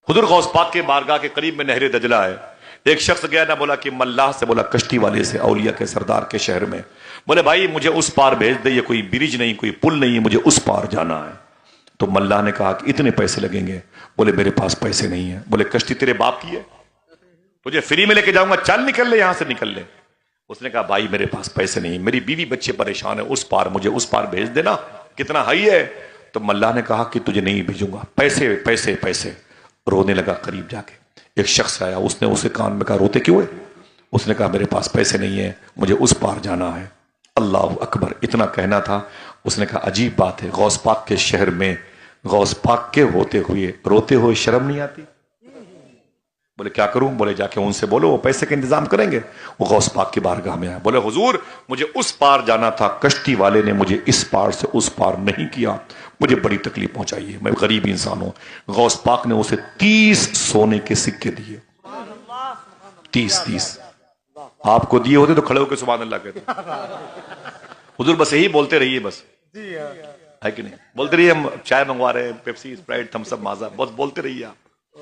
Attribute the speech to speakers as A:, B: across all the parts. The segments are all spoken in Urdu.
A: حضور غوث پاک کے بارگاہ کے قریب میں نہر دجلہ ہے. ایک شخص گیا نہ بولا کہ ملاح سے، بولا کشتی والے سے، اولیاء کے سردار کے شہر میں. بولے بھائی مجھے اس پار بھیج دے، یہ کوئی برج نہیں، کوئی پل نہیں، مجھے اس پار جانا ہے. تو ملاح نے کہا کہ اتنے پیسے لگیں گے. بولے میرے پاس پیسے نہیں ہیں. بولے کشتی تیرے باپ کی ہے، تجھے فری میں لے کے جاؤں گا، چل نکل لے یہاں سے، نکل لے. اس نے کہا بھائی میرے پاس پیسے نہیں، میری بیوی بچے پریشان ہیں، اس پار مجھے اس پار بھیج دینا، کتنا ہائی ہے. تو ملاح نے کہا کہ تجھے نہیں بھیجوں گا، پیسے پیسے پیسے. رونے لگا قریب جا کے. ایک شخص آیا، اس نے اسے کان میں کہا روتے کیوں ہے؟ اس نے کہا میرے پاس پیسے نہیں ہیں، مجھے اس پار جانا ہے. اللہ اکبر، اتنا کہنا تھا. اس نے کہا عجیب بات ہے، غوث پاک کے شہر میں غوث پاک کے ہوتے ہوئے روتے ہوئے شرم نہیں آتی؟ بولے کیا کروں؟ بولے جا کے ان سے بولو وہ پیسے کا انتظام کریں گے. وہ غوث پاک کی بارگاہ میں آیا. بولے حضور مجھے اس پار جانا تھا، کشتی والے نے مجھے اس پار سے اس پار نہیں کیا، مجھے بڑی تکلیف پہنچائی ہے، میں غریب انسان ہوں. غوث پاک نے اسے 30 سونے کے سکے دیے. 30 آپ کو دیے ہوتے تو کھڑے ہو کے سبحان اللہ کہتے. حضور بس یہی بولتے رہیے، بس ہے کہ نہیں؟ بولتے رہیے. ہم چائے منگوا رہے ہیں، پیپسی، اسپرائٹ، تھمس اپ، مازا، بس بولتے رہیے آپ،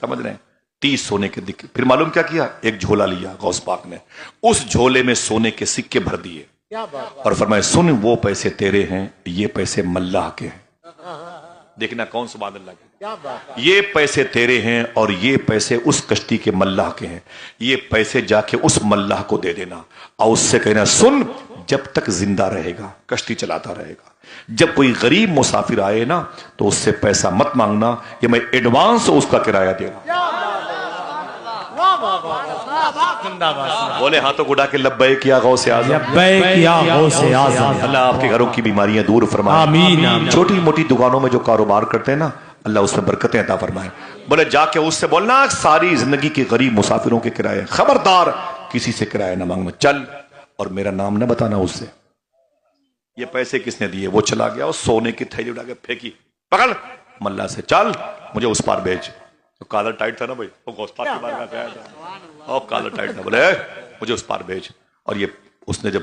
A: سمجھ رہے ہیں؟ 30 سونے کے دکے. پھر معلوم کیا کیا؟ ایک جھولا لیا غوث پاک نے، اس جھولے میں سونے کے سکے بھر دیے اور فرمایا سن وہ پیسے تیرے ہیں، یہ پیسے ملاح کے ہیں. دیکھنا کون سبحان اللہ کے. یہ پیسے تیرے ہیں اور یہ پیسے اس کشتی کے ملاح کے ہیں. یہ پیسے جا کے اس ملاح کو دے دینا اور اس سے کہنا سن جب تک زندہ رہے گا کشتی چلاتا رہے گا، جب کوئی غریب مسافر آئے نا تو اس سے پیسہ مت مانگنا، یہ میں ایڈوانس اس کا کرایہ دے رہا. بولے ہاتھوں کو اٹھا کے لبیک یا غوث اعظم،
B: لبیک یا غوث اعظم.
A: اللہ آپ کے گھروں کی بیماریاں دور فرمائے.
B: آمین.
A: چھوٹی موٹی دکانوں میں جو کاروبار کرتے ہیں نا، اللہ اس میں برکتیں عطا فرمائے. بولے جا کے اس سے بولنا ساری زندگی کے غریب مسافروں کے کرایے، خبردار کسی سے کرایہ نہ مانگنا، چل اور میرا نام نہ بتانا اس سے. یہ پیسے کس نے دیے؟ وہ چلا گیا اور سونے کی تھیلی اٹھا کے پھینکی، پکڑ ملا سے، چل مجھے اس پار بھیج. تو کالر ٹائٹ تھا نا بھائی، وہ غوث پاک کے بارگاہ پہ آیا تھا اور کالر ٹائٹ تھا. بولے مجھے اس پار بھیج. اور یہ اس نے جب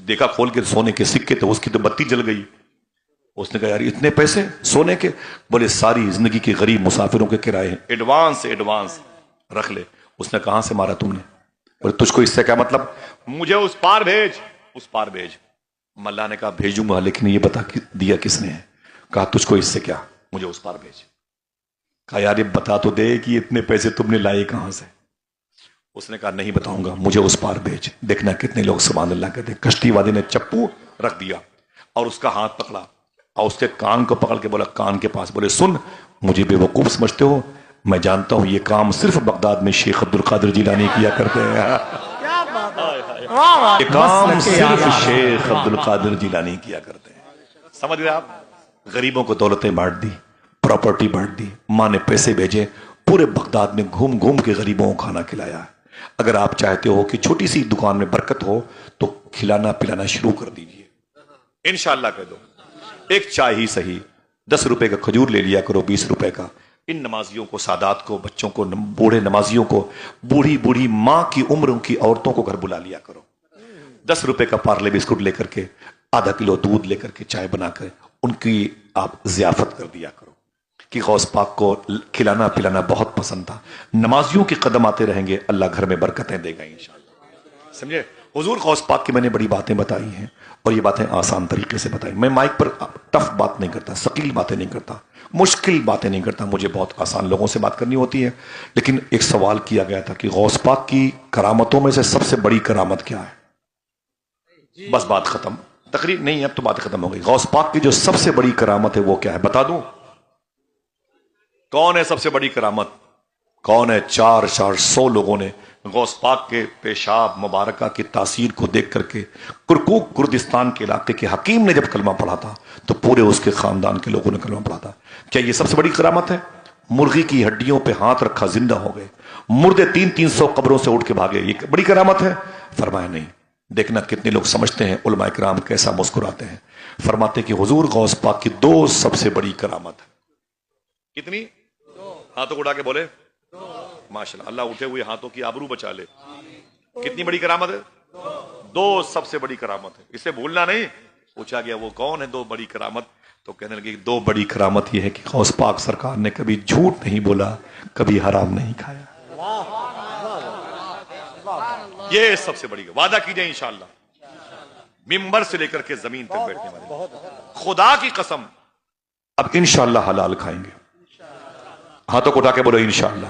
A: دیکھا کھول کے سونے کے سکے تو اس کی تو بتی جل گئی. اس نے کہا یار اتنے پیسے سونے کے؟ بولے ساری زندگی کے غریب مسافروں کے کرائے ہیں، ایڈوانس رکھ لے. اس نے کہاں سے مارا تم نے؟ بولے تجھ کو اس سے کیا مطلب؟ مجھے اس پار بھیج، اس پار بھیج. ملا نے کہا بھیجوں گا لیکن یہ بتا دیا کس نے ہے؟ کہا تجھ کو اس سے کیا، مجھے اس پار بھیج. کہا یار یہ بتا تو دے کہ اتنے پیسے تم نے لائے کہاں سے؟ اس نے کہا نہیں بتاؤں گا، مجھے اس پار بھیج. دیکھنا کتنے لوگ سبحان اللہ کہتے ہیں. کشتی والے نے چپو رکھ دیا اور اس کا ہاتھ پکڑا اور اس کے کان کو پکڑ کے بولا کان کے پاس. بولے سن مجھے بے وقوف سمجھتے ہو؟ میں جانتا ہوں یہ کام صرف بغداد میں شیخ عبد القادر جیلانی کیا کرتے ہیں. یہ کام صرف شیخ عبد القادر جیلانی کیا کرتے ہیں. سمجھ گئے آپ؟ غریبوں کو دولتیں بانٹ دی، پراپرٹی بانٹ دی، ماں نے پیسے بھیجے، پورے بغداد میں گھوم گھوم کے غریبوں کو کھانا کھلایا. اگر آپ چاہتے ہو کہ چھوٹی سی دکان میں برکت ہو تو کھلانا پلانا شروع کر دیجئے، انشاءاللہ کہہ دو. ایک چائے ہی صحیح، 10 روپے کا کھجور لے لیا کرو، 20 روپے کا. ان نمازیوں کو، سادات کو، بچوں کو، بوڑھے نمازیوں کو، بوڑھی ماں کی عمروں کی عورتوں کو گھر بلا لیا کرو. 10 روپے کا پارلے بسکٹ لے کر کے، آدھا کلو دودھ لے کر کے، چائے بنا کر ان کی آپ ضیافت کر دیا کرو. کہ غوث پاک کو کھلانا پلانا بہت پسند تھا. نمازیوں کے قدم آتے رہیں گے، اللہ گھر میں برکتیں دے گا انشاءاللہ. سمجھے؟ حضور غوث پاک کی میں نے بڑی باتیں بتائی ہیں اور یہ باتیں آسان طریقے سے بتائی. میں مائک پر ٹف بات نہیں کرتا، ثقیل باتیں نہیں کرتا، مشکل باتیں نہیں کرتا. مجھے بہت آسان لوگوں سے بات کرنی ہوتی ہے. لیکن ایک سوال کیا گیا تھا کہ غوث پاک کی کرامتوں میں سے سب سے بڑی کرامت کیا ہے؟ بس بات ختم. تقریر نہیں، اب تو بات ختم ہو گئی. غوث پاک کی جو سب سے بڑی کرامت ہے وہ کیا ہے بتا دوں؟ کون ہے سب سے بڑی کرامت؟ کون ہے؟ 400 لوگوں نے غوث پاک کے پیشاب مبارکہ کی تاثیر کو دیکھ کر کے، کرکوک کردستان کے علاقے کے حکیم نے جب کلمہ پڑھا تھا تو پورے اس کے خاندان کے لوگوں نے کلمہ پڑھا تھا. کیا یہ سب سے بڑی کرامت ہے؟ مرغی کی ہڈیوں پہ ہاتھ رکھا زندہ ہو گئے، مردے 300 قبروں سے اٹھ کے بھاگے، یہ بڑی کرامت ہے؟ فرمایا نہیں. دیکھنا کتنے لوگ سمجھتے ہیں، علماء کرام کیسا مسکراتے ہیں. فرماتے کہ حضور غوث پاک کی 2 سب سے بڑی کرامت ہے. کتنی؟ ہاتھوں کو اٹھا کے بولے ماشاءاللہ. اللہ اٹھے ہوئے ہاتھوں کی آبرو بچا لے. کتنی بڑی کرامت ہے؟ 2 سب سے بڑی کرامت ہے. اسے بھولنا نہیں. پوچھا گیا وہ کون ہے 2 بڑی کرامت؟ تو کہنے لگے کہ دو بڑی کرامت یہ ہے کہ غوث پاک سرکار نے کبھی جھوٹ نہیں بولا، کبھی حرام نہیں کھایا. یہ سب سے بڑی وعدہ کیجئے انشاءاللہ ممبر سے لے کر کے زمین تک بیٹھنے والے، خدا کی قسم اب انشاءاللہ حلال کھائیں گے. ہاتھوں کو اٹھا کے بولو انشاءاللہ.